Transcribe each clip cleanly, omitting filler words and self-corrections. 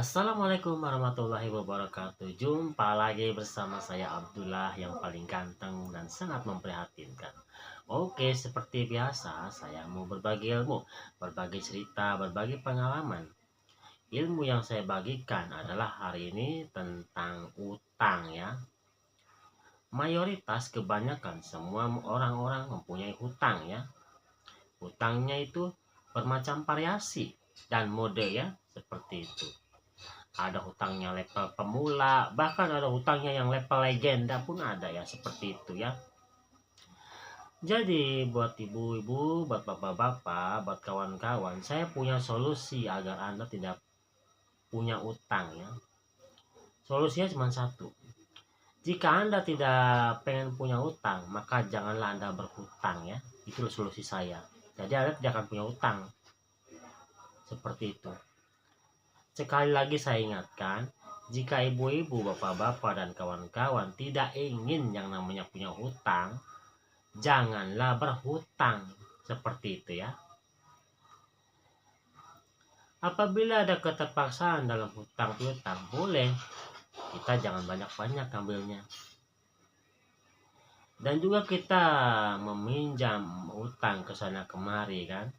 Assalamualaikum warahmatullahi wabarakatuh. Jumpa lagi bersama saya Abdullah yang paling ganteng dan sangat memprihatinkan. Oke, seperti biasa saya mau berbagi ilmu, berbagi cerita, berbagi pengalaman. Ilmu yang saya bagikan adalah hari ini tentang utang ya. Mayoritas kebanyakan semua orang-orang mempunyai hutang ya. Hutangnya itu bermacam variasi dan mode ya, seperti itu. Ada hutangnya level pemula, bahkan ada hutangnya yang level legenda pun ada ya, seperti itu ya. Jadi buat ibu-ibu, buat bapak-bapak, buat kawan-kawan, saya punya solusi agar Anda tidak punya utang ya. Solusinya cuma satu. Jika Anda tidak pengen punya utang, maka janganlah Anda berhutang ya. Itu solusi saya. Jadi Anda tidak akan punya utang. Seperti itu. Sekali lagi saya ingatkan, jika ibu-ibu, bapak-bapak, dan kawan-kawan tidak ingin yang namanya punya hutang, janganlah berhutang. Seperti itu ya. Apabila ada keterpaksaan dalam hutang piutang, boleh. Kita jangan banyak-banyak ambilnya. Dan juga kita meminjam hutang ke sana kemari kan.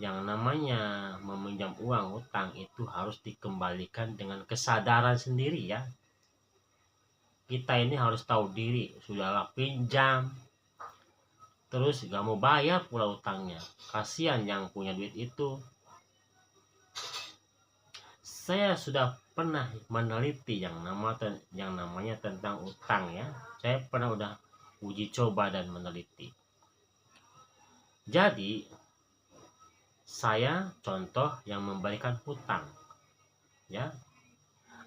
Yang namanya meminjam uang hutang itu harus dikembalikan dengan kesadaran sendiri ya. Kita ini harus tahu diri, sudahlah pinjam, terus gak mau bayar pula utangnya. Kasihan yang punya duit itu. Saya sudah pernah meneliti yang namanya tentang utang ya. Saya pernah udah uji coba dan meneliti. Jadi saya contoh yang memberikan hutang ya.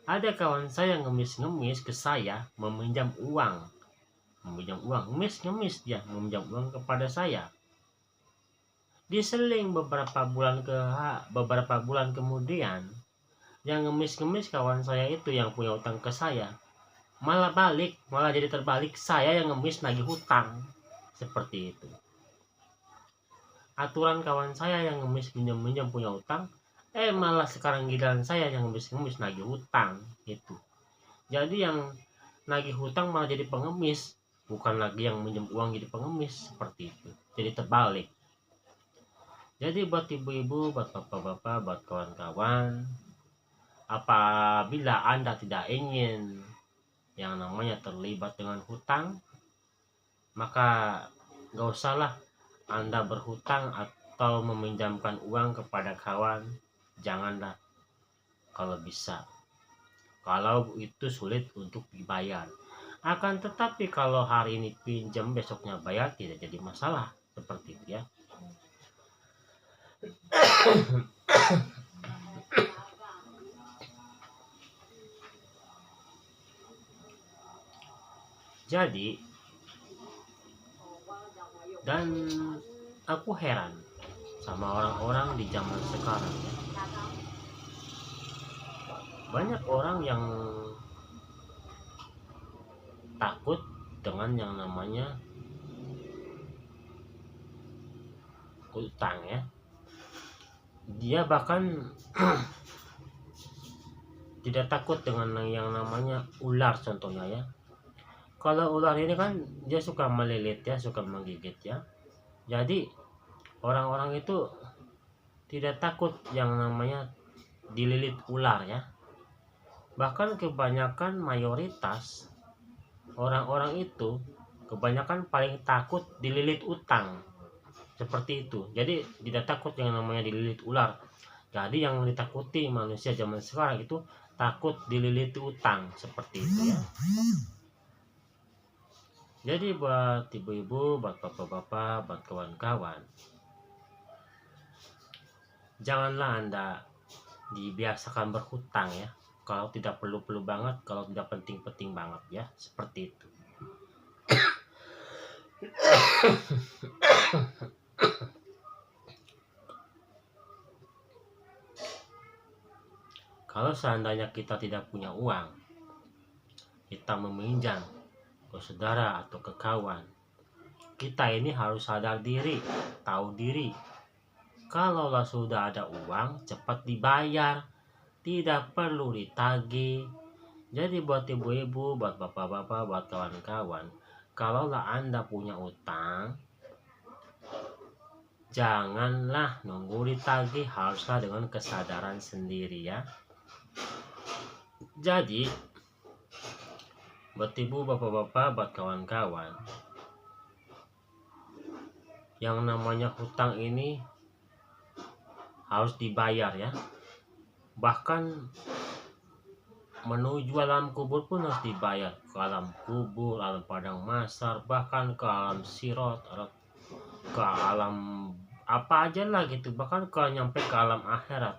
Ada kawan saya yang ngemis-ngemis ke saya meminjam uang, ngemis dia meminjam uang kepada saya. Diseling beberapa bulan kemudian, yang ngemis-ngemis kawan saya itu yang punya utang ke saya, malah jadi terbalik, saya yang ngemis nagih hutang. Seperti itu. Aturan kawan saya yang ngemis minjam punya utang, malah sekarang giliran saya yang ngemis nagih hutang gitu. Jadi yang nagih hutang malah jadi pengemis, bukan lagi yang minjem uang jadi pengemis. Seperti itu. Jadi terbalik. Jadi buat ibu-ibu, buat bapak-bapak, buat kawan-kawan, apabila Anda tidak ingin yang namanya terlibat dengan hutang, maka gak usahlah Anda berhutang atau meminjamkan uang kepada kawan. Janganlah kalau bisa. Kalau itu sulit untuk dibayar. Akan tetapi kalau hari ini pinjam besoknya bayar, tidak jadi masalah. Seperti itu ya. Jadi, dan aku heran sama orang-orang di zaman sekarang ya. Banyak orang yang takut dengan yang namanya utang ya. Dia bahkan tidak takut dengan yang namanya ular contohnya ya. Kalau ular ini kan dia suka melilit ya, suka menggigit ya. Jadi orang-orang itu tidak takut yang namanya dililit ular ya. Bahkan kebanyakan mayoritas orang-orang itu kebanyakan paling takut dililit utang. Seperti itu. Jadi tidak takut yang namanya dililit ular. Jadi yang ditakuti manusia zaman sekarang itu takut dililit utang. Seperti itu ya. Jadi buat ibu-ibu, buat bapak-bapak, buat kawan-kawan, janganlah Anda dibiasakan berhutang ya. Kalau tidak perlu-perlu banget, kalau tidak penting-penting banget ya. Seperti itu. Kalau seandainya kita tidak punya uang, kita meminjam ke saudara atau ke kawan, kita ini harus sadar diri, tahu diri. Kalaulah sudah ada uang, cepat dibayar. tidak perlu ditagih. Jadi buat ibu-ibu, buat bapak-bapak, buat kawan-kawan, kalaulah Anda punya utang, janganlah nunggu ditagih, haruslah dengan kesadaran sendiri ya. Jadi buat ibu, bapak-bapak, buat kawan-kawan, yang namanya hutang ini harus dibayar ya. Bahkan menuju alam kubur pun harus dibayar. Ke alam kubur, alam padang mahsyar, bahkan ke alam sirat, ke alam apa aja lah gitu, bahkan ke nyampe ke alam akhirat.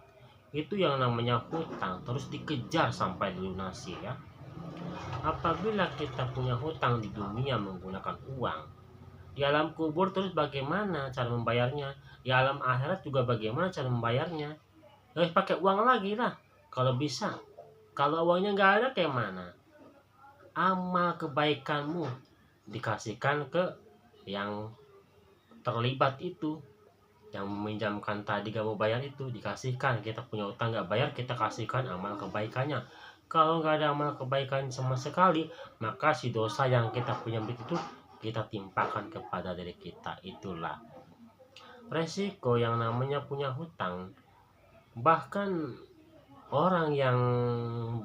Itu yang namanya hutang, terus dikejar sampai dilunasi ya. Apabila kita punya hutang di dunia menggunakan uang, di alam kubur terus bagaimana cara membayarnya? Di alam akhirat juga bagaimana cara membayarnya? Harus pakai uang lagi lah kalau bisa. Kalau uangnya nggak ada kayak mana? Amal kebaikanmu dikasihkan ke yang terlibat itu, yang meminjamkan tadi gak mau bayar itu dikasihkan. Kita punya utang nggak bayar, kita kasihkan amal kebaikannya. Kalau nggak ada amal kebaikan sama sekali, maka si dosa yang kita punya itu kita timpakan kepada diri kita. Itulah resiko yang namanya punya hutang. Bahkan orang yang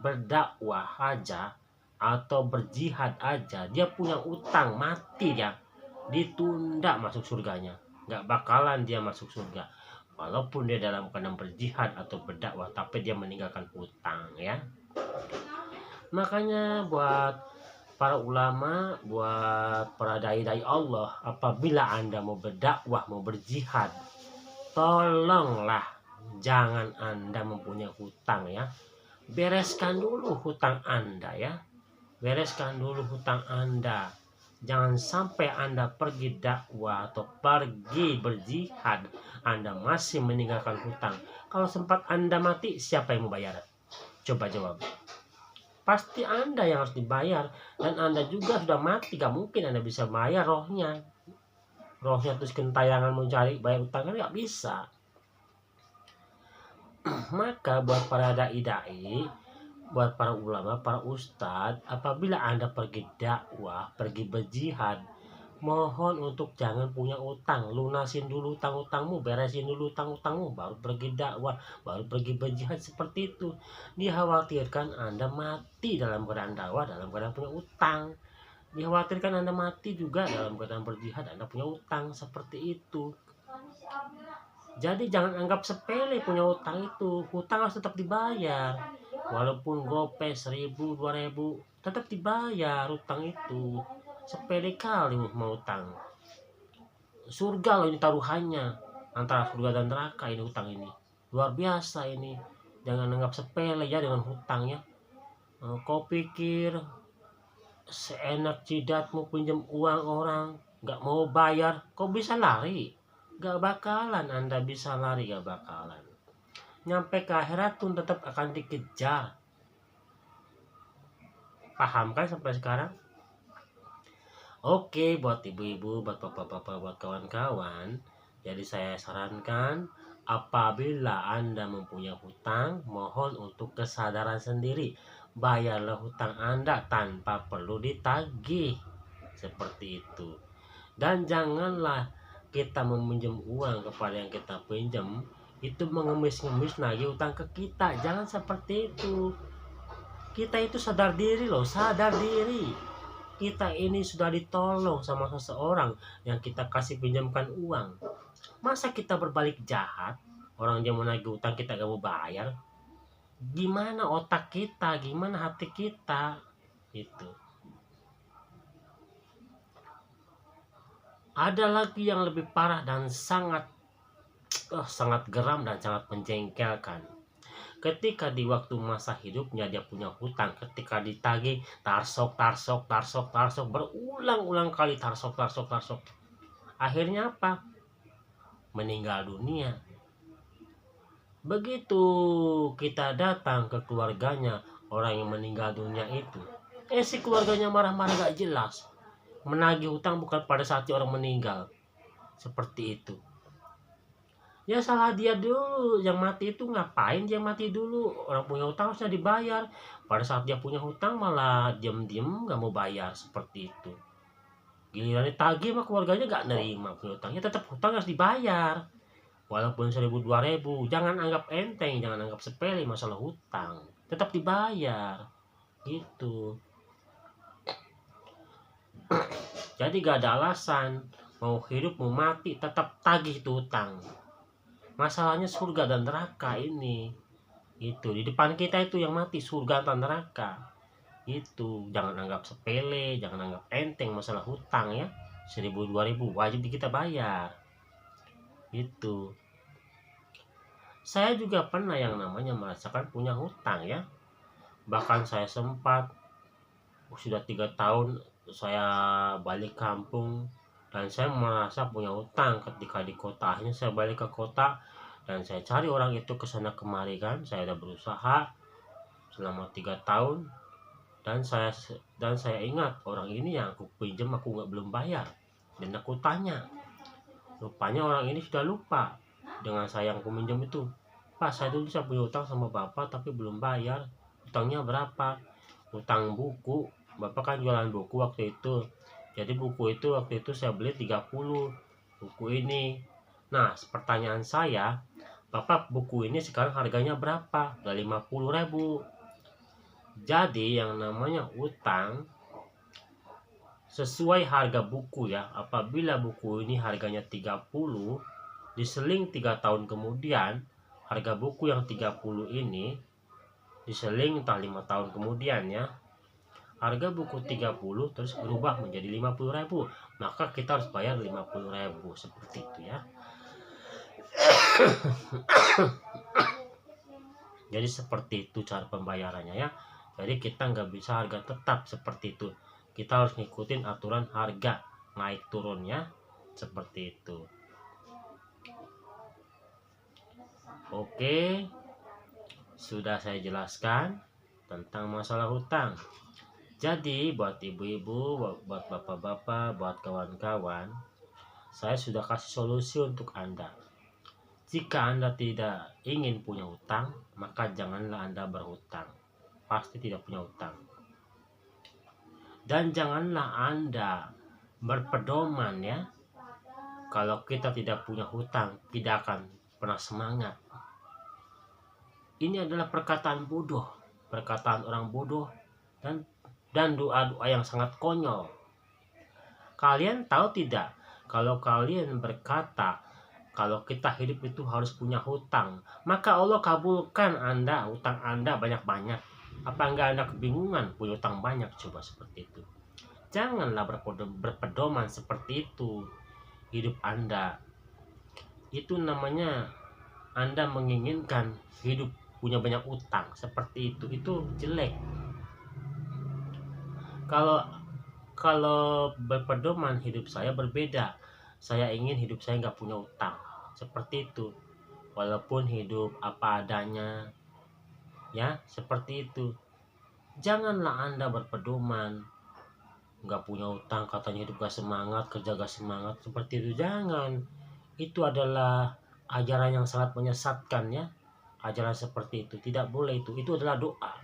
berdakwah aja atau berjihad aja, dia punya utang, mati ya, ditunda masuk surganya, nggak bakalan dia masuk surga walaupun dia dalam keadaan berjihad atau berdakwah, tapi dia meninggalkan hutang ya. Makanya buat para ulama, buat para dai-dai Allah, apabila Anda mau berdakwah, mau berjihad, tolonglah jangan Anda mempunyai hutang ya. Bereskan dulu hutang Anda ya. Bereskan dulu hutang Anda. Jangan sampai Anda pergi dakwah atau pergi berjihad, Anda masih meninggalkan hutang. Kalau sempat Anda mati, siapa yang membayar? Coba jawab. Pasti Anda yang harus dibayar. Dan Anda juga sudah mati, gak mungkin Anda bisa bayar rohnya. Rohnya terus kentayangan mau cari bayar utang kan gak bisa. Maka buat para dai-dai, buat para ulama, para ustadz, apabila Anda pergi dakwah, pergi berjihad, mohon untuk jangan punya utang. Lunasin dulu utang-utangmu, beresin dulu utang-utangmu, baru pergi dakwah, baru pergi berjihad. Seperti itu. Dikhawatirkan Anda mati dalam keadaan dakwah, dalam keadaan punya utang. Dikhawatirkan Anda mati juga dalam keadaan berjihad, Anda punya utang. Seperti itu. Jadi jangan anggap sepele punya utang itu. Hutang harus tetap dibayar. Walaupun gope 1.000, 2.000, tetap dibayar utang itu. Sepele kali mau utang. Surga loh ini taruhannya. Antara surga dan neraka ini utang ini. Luar biasa ini. Jangan anggap sepele ya dengan hutangnya. Kau pikir seenak jidatmu pinjam uang orang, gak mau bayar, kau bisa lari? Gak bakalan Anda bisa lari, gak bakalan. Nyampe ke akhirat pun tetap akan dikejar. Paham kan sampai sekarang? Oke, buat ibu-ibu, buat bapak-bapak, buat kawan-kawan, jadi saya sarankan apabila Anda mempunyai hutang, mohon untuk kesadaran sendiri. Bayarlah hutang Anda tanpa perlu ditagih. Seperti itu. Dan janganlah kita meminjam uang kepada yang kita pinjam itu mengemis-ngemis nagih utang ke kita. Jangan seperti itu. Kita itu sadar diri loh, sadar diri. Kita ini sudah ditolong sama seseorang yang kita kasih pinjamkan uang. Masa kita berbalik jahat? Orang dia mau nagih utang kita gak mau bayar. Gimana otak kita, gimana hati kita? Itu. Ada lagi yang lebih parah dan sangat geram dan sangat menjengkelkan. Ketika di waktu masa hidupnya dia punya hutang, ketika ditagih tarsok, berulang-ulang kali tarsok. Akhirnya apa? Meninggal dunia. Begitu kita datang ke keluarganya orang yang meninggal dunia itu, si keluarganya marah-marah gak jelas. Menagih hutang bukan pada saat orang meninggal. Seperti itu. Ya salah dia dulu, yang mati itu ngapain dia mati dulu? Orang punya hutang harusnya dibayar. Pada saat dia punya hutang malah diem-diem nggak mau bayar, seperti itu. Giliran ditagih mah keluarganya nggak nerima punya hutangnya, tetap hutang harus dibayar. Walaupun 1.000 2.000, jangan anggap enteng, jangan anggap sepele masalah hutang. Tetap dibayar. Gitu. Jadi gak ada alasan, mau hidup mau mati tetap tagih itu hutang. Masalahnya surga dan neraka ini. Itu di depan kita itu yang mati, surga atau neraka. Itu jangan anggap sepele, jangan anggap enteng masalah hutang ya. 1.000 2.000 wajib kita bayar. Itu. Saya juga pernah yang namanya merasakan punya hutang ya. Bahkan saya sempat sudah 3 tahun saya balik kampung dan saya merasa punya hutang ketika di kota. Akhirnya saya balik ke kota dan saya cari orang itu ke sana kemari kan. Saya udah berusaha selama 3 tahun dan saya ingat orang ini yang aku pinjam aku belum bayar dan aku tanya. Rupanya orang ini sudah lupa dengan saya yang aku minjam itu. Pak, saya dulu bisa punya hutang sama bapak tapi belum bayar. Hutangnya berapa? Hutang buku. Bapak kan jualan buku waktu itu. Jadi buku itu waktu itu saya beli 30 buku ini. Nah, pertanyaan saya, Bapak buku ini sekarang harganya berapa? Udah 50.000. Jadi yang namanya utang sesuai harga buku ya. Apabila buku ini harganya 30, diseling 3 tahun kemudian, harga buku yang 30 ini diseling entah 5 tahun kemudian ya. Harga buku 30 terus berubah menjadi 50.000, maka kita harus bayar 50.000 seperti itu ya. Jadi seperti itu cara pembayarannya ya. Jadi kita nggak bisa harga tetap seperti itu. Kita harus ngikutin aturan harga naik turunnya seperti itu. Oke, sudah saya jelaskan tentang masalah hutang. Jadi buat ibu-ibu, buat bapak-bapak, buat kawan-kawan, saya sudah kasih solusi untuk Anda. Jika Anda tidak ingin punya hutang, maka janganlah Anda berhutang. Pasti tidak punya hutang. Dan janganlah Anda berpedoman ya. Kalau kita tidak punya hutang, tidak akan pernah semangat. Ini adalah perkataan bodoh, perkataan orang bodoh dan doa-doa yang sangat konyol. Kalian tahu tidak, kalau kalian berkata kalau kita hidup itu harus punya hutang, maka Allah kabulkan Anda hutang Anda banyak-banyak. Apa enggak Anda kebingungan punya hutang banyak? Coba seperti itu. Janganlah berpedoman seperti itu hidup Anda. Itu namanya Anda menginginkan hidup punya banyak utang seperti itu jelek. Kalau berpedoman hidup saya berbeda. Saya ingin hidup saya nggak punya utang seperti itu. Walaupun hidup apa adanya, ya seperti itu. Janganlah Anda berpedoman nggak punya utang, katanya hidup gak semangat, kerja gak semangat seperti itu. Jangan. Itu adalah ajaran yang sangat menyesatkan ya. Ajaran seperti itu tidak boleh. Itu adalah doa.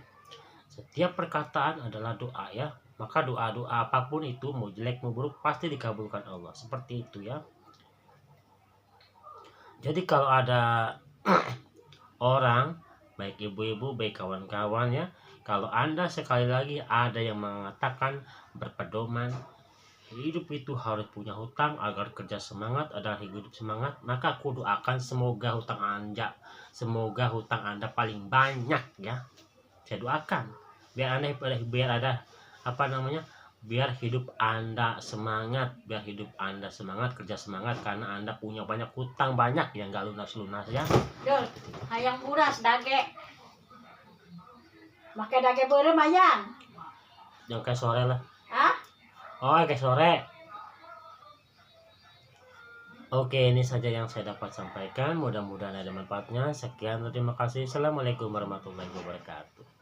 Setiap perkataan adalah doa ya. Maka doa-doa apapun itu, mau jelek mau buruk, pasti dikabulkan Allah. Seperti itu ya. Jadi kalau ada orang, baik ibu-ibu, baik kawan-kawan ya, kalau Anda sekali lagi ada yang mengatakan berpedoman hidup itu harus punya hutang agar kerja semangat, adalah hidup semangat, maka aku doakan semoga hutang Anda paling banyak ya. Saya doakan biar ada biar hidup Anda semangat, kerja semangat, karena Anda punya banyak hutang banyak yang gak lunas-lunas ya. Dul, hayang uras dage. Make dage beureuh mayang. Yang kayak sore lah. Hah? Oh, kayak sore. Oke, ini saja yang saya dapat sampaikan. Mudah-mudahan ada manfaatnya. Sekian, terima kasih. Assalamualaikum warahmatullahi wabarakatuh.